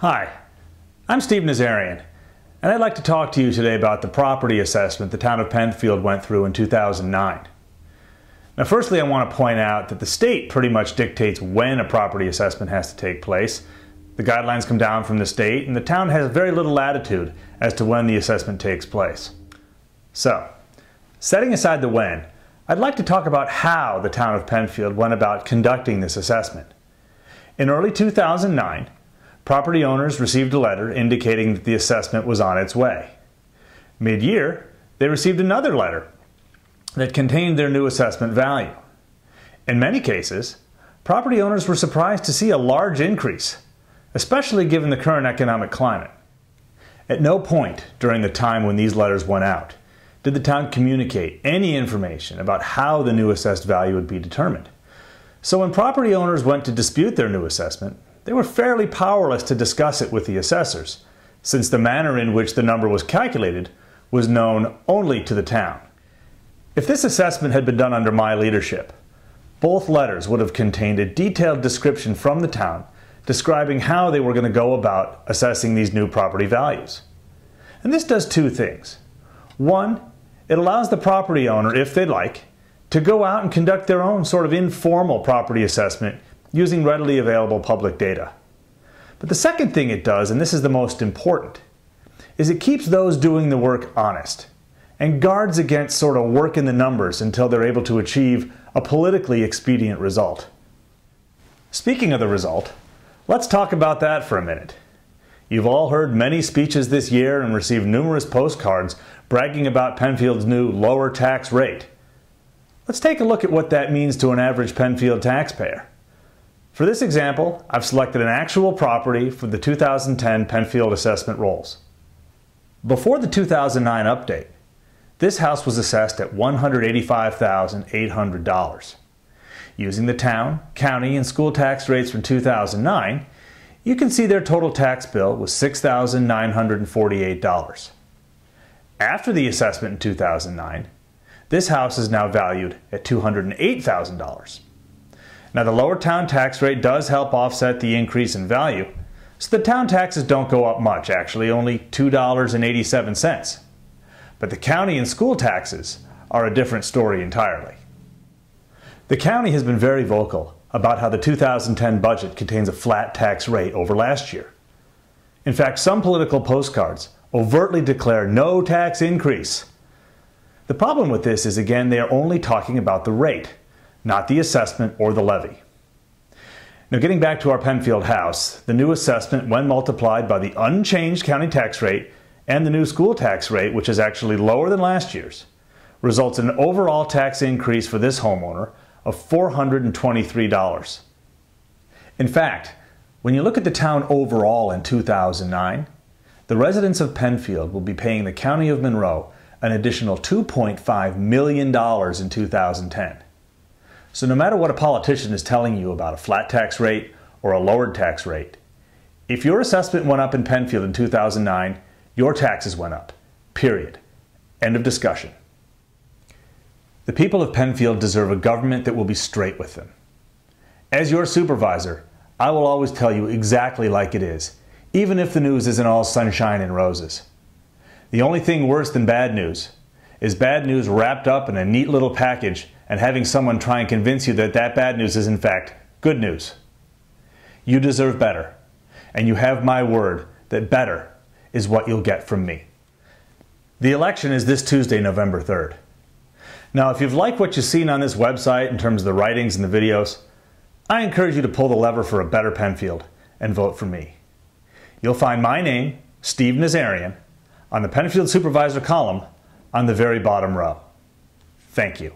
Hi, I'm Steve Nazarian, and I'd like to talk to you today about the property assessment the town of Penfield went through in 2009. Now, firstly, I want to point out that the state pretty much dictates when a property assessment has to take place. The guidelines come down from the state, and the town has very little latitude as to when the assessment takes place. So, setting aside the when, I'd like to talk about how the town of Penfield went about conducting this assessment. In early 2009, property owners received a letter indicating that the assessment was on its way. Mid-year, they received another letter that contained their new assessment value. In many cases, property owners were surprised to see a large increase, especially given the current economic climate. At no point during the time when these letters went out did the town communicate any information about how the new assessed value would be determined. So when property owners went to dispute their new assessment, they were fairly powerless to discuss it with the assessors, since the manner in which the number was calculated was known only to the town. If this assessment had been done under my leadership, both letters would have contained a detailed description from the town describing how they were going to go about assessing these new property values. And this does two things. One, it allows the property owner, if they'd like, to go out and conduct their own sort of informal property assessment using readily available public data. But the second thing it does, and this is the most important, is it keeps those doing the work honest and guards against sort of work in the numbers until they're able to achieve a politically expedient result. Speaking of the result, let's talk about that for a minute. You've all heard many speeches this year and received numerous postcards bragging about Penfield's new lower tax rate. Let's take a look at what that means to an average Penfield taxpayer. For this example, I've selected an actual property for the 2010 Penfield assessment rolls. Before the 2009 update, this house was assessed at $185,800. Using the town, county, and school tax rates from 2009, you can see their total tax bill was $6,948. After the assessment in 2009, this house is now valued at $208,000. Now, the lower town tax rate does help offset the increase in value, so the town taxes don't go up much, actually only $2.87. But the county and school taxes are a different story entirely. The county has been very vocal about how the 2010 budget contains a flat tax rate over last year. In fact, some political postcards overtly declare no tax increase. The problem with this is, again, they are only talking about the rate, not the assessment or the levy. Now, getting back to our Penfield house, the new assessment, when multiplied by the unchanged county tax rate and the new school tax rate, which is actually lower than last year's, results in an overall tax increase for this homeowner of $423. In fact, when you look at the town overall in 2009, the residents of Penfield will be paying the County of Monroe an additional $2.5 million in 2010. So no matter what a politician is telling you about a flat tax rate or a lowered tax rate, if your assessment went up in Penfield in 2009, your taxes went up. Period. End of discussion. The people of Penfield deserve a government that will be straight with them. As your supervisor, I will always tell you exactly like it is, even if the news isn't all sunshine and roses. The only thing worse than bad news is bad news wrapped up in a neat little package and having someone try and convince you that that bad news is in fact good news. You deserve better, and you have my word that better is what you'll get from me. The election is this Tuesday, November 3rd. Now, if you've liked what you've seen on this website in terms of the writings and the videos, I encourage you to pull the lever for a better Penfield and vote for me. You'll find my name, Steve Nazarian, on the Penfield Supervisor column on the very bottom row. Thank you.